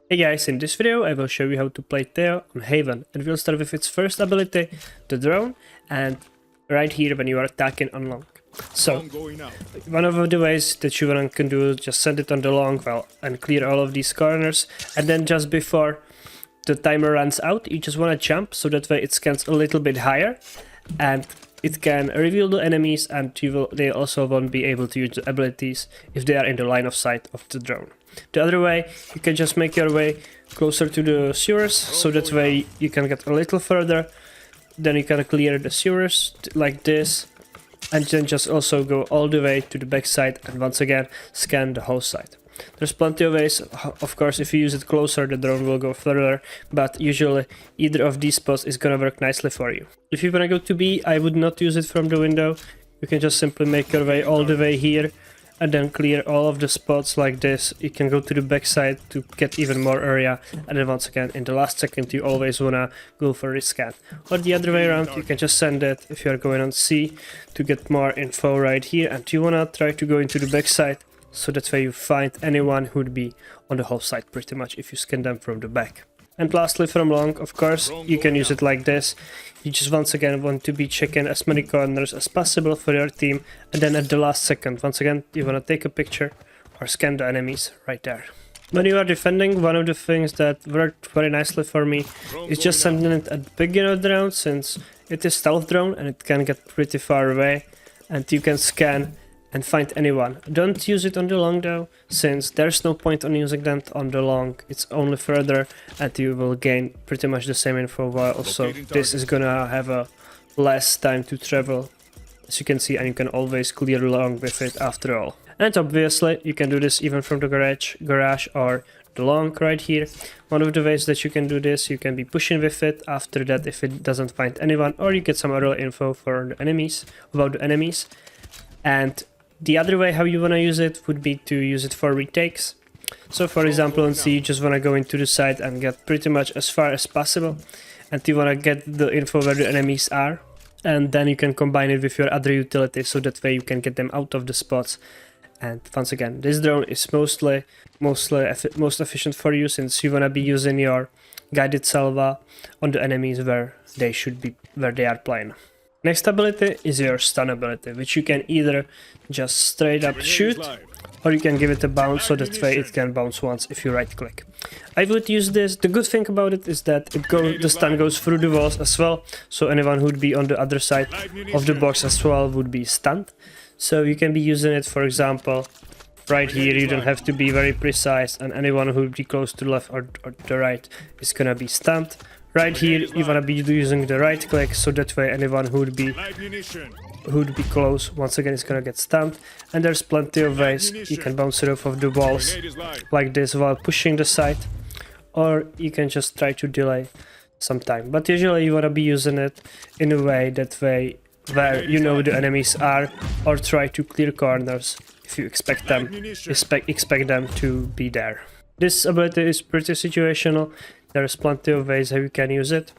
Hey guys, in this video I will show you how to play Tejo on Haven, and we'll start with its first ability, the drone, and right here when you are attacking on long. So, one of the ways that you can do is just send it on the long well and clear all of these corners, and then just before the timer runs out you just want to jump so that way it scans a little bit higher and it can reveal the enemies, and they also won't be able to use the abilities if they are in the line of sight of the drone. The other way, you can just make your way closer to the sewers, so that way you can get a little further, then you can clear the sewers like this, and then just also go all the way to the back side and once again scan the whole site. There's plenty of ways. Of course, if you use it closer, the drone will go further, but usually either of these spots is gonna work nicely for you. If you wanna go to B, I would not use it from the window. You can just simply make your way all the way here and then clear all of the spots like this. You can go to the back side to get even more area, and then once again in the last second you always wanna go for a scan. Or the other way around, you can just send it if you are going on C to get more info right here, and you wanna try to go into the back side so that way you find anyone who would be on the whole site pretty much if you scan them from the back. And lastly, from long, of course, you can use it like this. You just once again want to be checking as many corners as possible for your team, and then at the last second, once again, you want to take a picture or scan the enemies right there. When you are defending, one of the things that worked very nicely for me is just sending it at the beginning of the round, since it is stealth drone and it can get pretty far away, and you can scan and find anyone. Don't use it on the long though, since there's no point on using that on the long. It's only further and you will gain pretty much the same info, while also this is gonna have a less time to travel, as you can see, and you can always clear long with it after all. And obviously you can do this even from the garage or the long right here. One of the ways that you can do this, you can be pushing with it after that if it doesn't find anyone, or you get some other info for the enemies, about the enemies. And the other way how you want to use it would be to use it for retakes. So for example on C, you just want to go into the site and get pretty much as far as possible, and you want to get the info where the enemies are, and then you can combine it with your other utilities so that way you can get them out of the spots. And once again, this drone is most efficient for you, since you want to be using your guided salva on the enemies where they should be, where they are playing. Next ability is your stun ability, which you can either just straight up shoot, or you can give it a bounce so that way it can bounce once if you right click. I would use this. The good thing about it is that the stun goes through the walls as well, so anyone who would be on the other side of the box as well would be stunned. So you can be using it, for example, right here. You don't have to be very precise, and anyone who would be close to the left or the right is gonna be stunned. Right here you wanna be using the right click, so that way anyone who would be close once again is gonna get stunned. And there's plenty of ways. You can bounce it off of the walls like this while pushing the site, or you can just try to delay some time. But usually you wanna be using it in a way where you know the enemies are, or try to clear corners if you expect them to be there. This ability is pretty situational. There's plenty of ways how you can use it,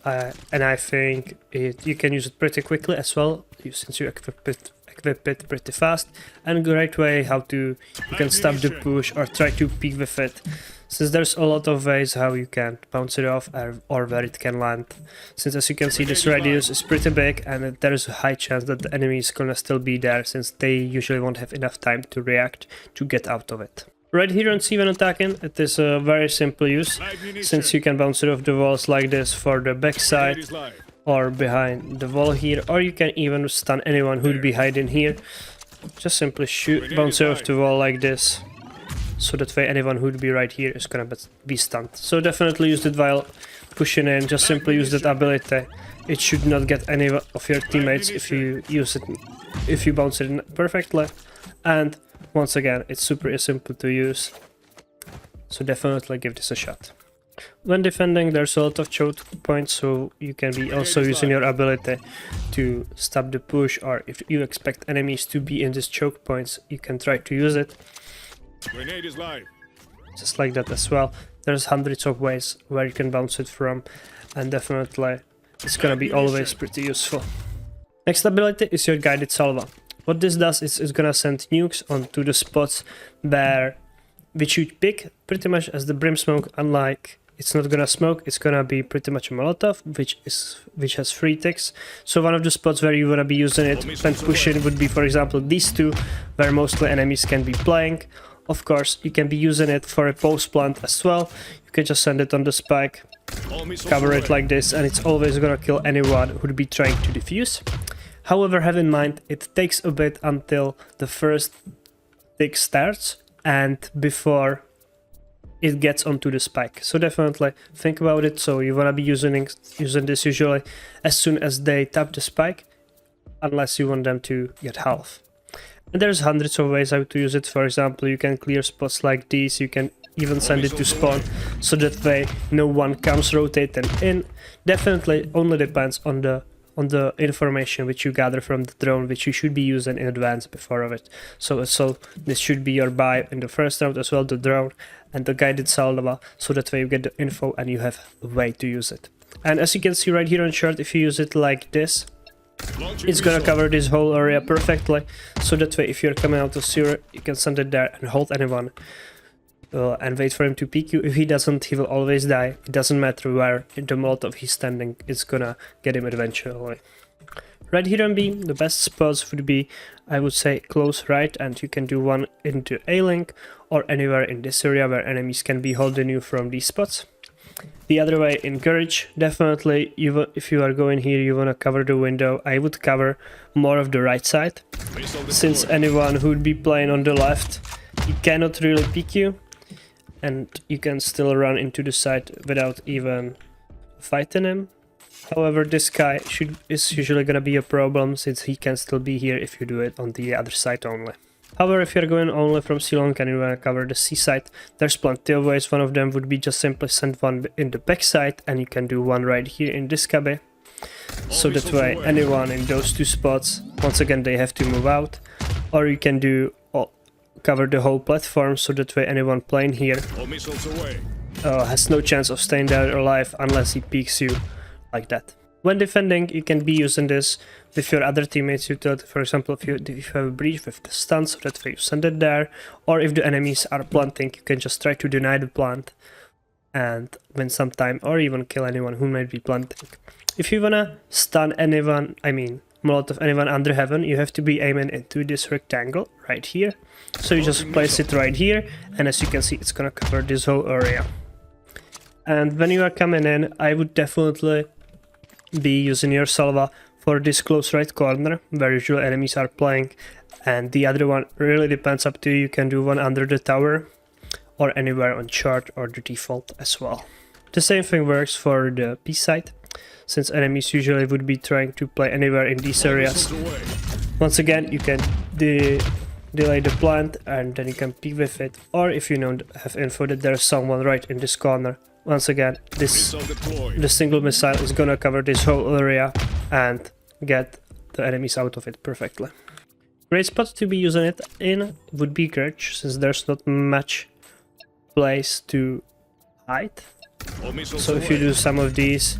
and I think you can use it pretty quickly as well, since you equip it pretty fast. And a great way how you can stop the push or try to peek with it, since there's a lot of ways how you can bounce it off or where it can land. Since as you can see, this radius is pretty big, and there's a high chance that the enemy is gonna still be there, since they usually won't have enough time to react to get out of it. Right here on C when attacking, it is a very simple use, since you can bounce it off the walls like this for the backside or behind the wall here, or you can even stun anyone who would be hiding here. Just simply bounce it off the wall like this, so that way anyone who would be right here is gonna be stunned. So definitely use it while pushing in. Just simply use that ability. It should not get any of your teammates if you bounce it in perfectly. And once again, it's super simple to use, so definitely give this a shot. When defending, there's a lot of choke points, so you can be also using your ability to stop the push, or if you expect enemies to be in these choke points, you can try to use it. Grenade is live. Just like that as well. There's hundreds of ways where you can bounce it from, and definitely it's gonna be always pretty useful. Next ability is your guided salva. What this does is it's gonna send nukes onto the spots where which you pick pretty much as the brim smoke, unlike it's not gonna smoke, it's gonna be pretty much a Molotov, which has 3 ticks. So one of the spots where you wanna be using it when pushing would be, for example, these two, where mostly enemies can be playing. Of course, you can be using it for a post plant as well. You can just send it on the spike, cover it like this, and it's always gonna kill anyone who'd be trying to defuse. However, have in mind, it takes a bit until the first tick starts and before it gets onto the spike. So definitely think about it. So you wanna be using this usually as soon as they tap the spike, unless you want them to get health. And there's hundreds of ways how to use it. For example, you can clear spots like these, you can even send it to spawn, so that way no one comes rotating in. Definitely only depends on the information which you gather from the drone, which you should be using in advance before of it. So this should be your buy in the first round as well, the drone and the guided salva, so that way you get the info and you have a way to use it. And as you can see right here on chart, if you use it like this, it's gonna cover this whole area perfectly, so that way if you're coming out of zero, you can send it there and hold anyone and wait for him to peek you. If he doesn't, he will always die. It doesn't matter where in the Molotov he's standing, it's gonna get him eventually. Right here on B, the best spots would be, I would say, close right, and you can do one into A-link or anywhere in this area where enemies can be holding you from these spots. The other way in garage, definitely if you are going here, you want to cover the window. I would cover more of the right side, since anyone who would be playing on the left, he cannot really peek you, and you can still run into the side without even fighting him. However, this guy is usually gonna be a problem, since he can still be here if you do it on the other side only. However, if you're going only from C-long and you wanna cover the C side, there's plenty of ways. One of them would be just simply send one in the back side, and you can do one right here in this cabin. So that way anyone in those two spots, once again they have to move out, or you can do cover the whole platform, so that way anyone playing here has no chance of staying there alive unless he peeks you like that. When defending, you can be using this with your other teammates utility. For example, if you have a breach with the stun, so that way you send it there, or if the enemies are planting, you can just try to deny the plant and win some time, or even kill anyone who might be planting. If you wanna stun anyone, I mean Molotov anyone under heaven, you have to be aiming into this rectangle right here. So you just place it right here, and as you can see, it's gonna cover this whole area. And when you are coming in, I would definitely be using your salva for this close right corner, where usually enemies are playing, and the other one really depends up to you. You can do one under the tower, or anywhere on chart or the default as well. The same thing works for the B side, since enemies usually would be trying to play anywhere in these areas. Once again, you can delay the plant, and then you can peek with it, or if you don't have info that there's someone right in this corner, once again the single missile is gonna cover this whole area and get the enemies out of it perfectly. Great spot to be using it in would be garage, since there's not much place to hide. So if you do some of these,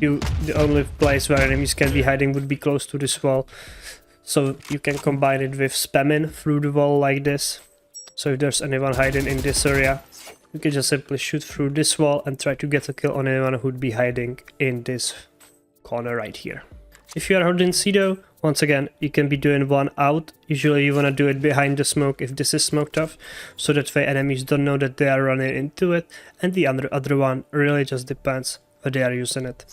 the only place where enemies can be hiding would be close to this wall. So you can combine it with spamming through the wall like this. So if there's anyone hiding in this area, you can just simply shoot through this wall and try to get a kill on anyone who'd be hiding in this corner right here. If you are holding Cedo, once again, you can be doing one out. Usually you want to do it behind the smoke if this is smoked off, so that way enemies don't know that they are running into it, and the other one really just depends where they are using it.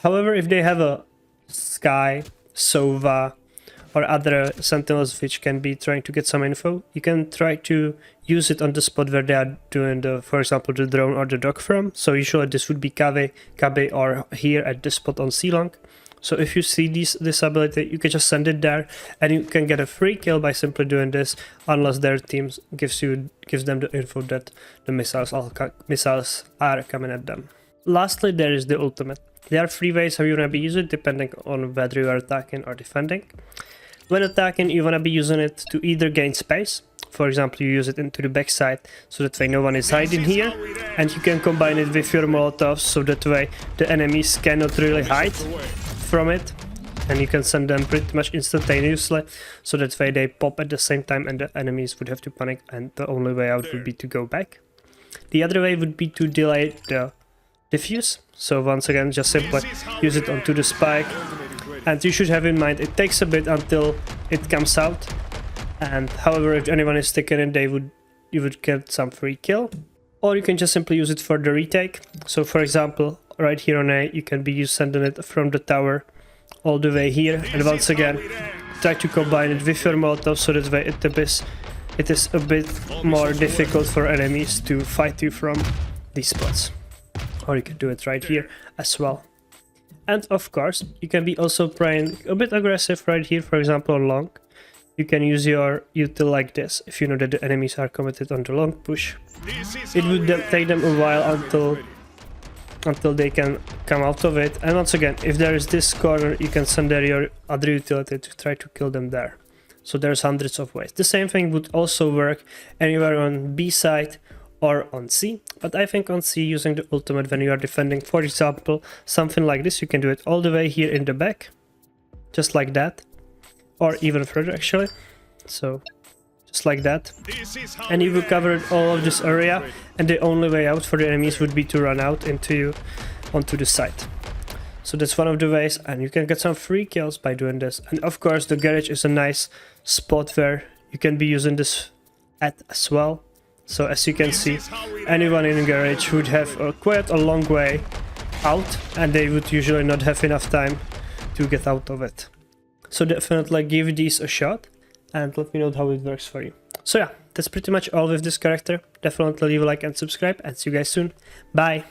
However, if they have a Sky, Sova, or other sentinels which can be trying to get some info, you can try to use it on the spot where they are doing the, for example, the drone or the dog from. So usually this would be Kabe, or here at this spot on C-long. So if you see this ability, you can just send it there, and you can get a free kill by simply doing this, unless their team gives them the info that the missiles are coming at them. Lastly, there is the ultimate. There are 3 ways how you wanna be using it, depending on whether you are attacking or defending. When attacking, you wanna be using it to either gain space. For example, you use it into the backside, so that way no one is hiding here, and you can combine it with your Molotovs, so that way the enemies cannot really hide from it. and you can send them pretty much instantaneously, so that way they pop at the same time and the enemies would have to panic, and the only way out would be to go back. The other way would be to delay the diffuse, so once again just simply use it onto the spike, and you should have in mind it takes a bit until it comes out, and however if anyone is sticking in, you would get some free kill. Or you can just simply use it for the retake. So for example, right here on A, you can be sending it from the tower all the way here, and once again try to combine it with your Molotov, so that way it is a bit more difficult for enemies to fight you from these spots. Or you can do it right here as well. And of course, you can be also playing a bit aggressive right here, for example on long. You can use your util like this if you know that the enemies are committed on the long push. It would take them a while until they can come out of it, and once again, if there is this corner, you can send there your other utility to try to kill them there. So there's hundreds of ways. The same thing would also work anywhere on B side or on C, but I think on C, using the ultimate when you are defending, for example, something like this, you can do it all the way here in the back, just like that, or even further actually, so just like that, and you will cover all of this area, and the only way out for the enemies would be to run out onto the site. So that's one of the ways, and you can get some free kills by doing this. And of course the garage is a nice spot where you can be using this at as well. So as you can see, anyone in a garage would have quite a long way out, and they would usually not have enough time to get out of it. So definitely give these a shot and let me know how it works for you. So yeah, that's pretty much all with this character. Definitely leave a like and subscribe, and see you guys soon. Bye!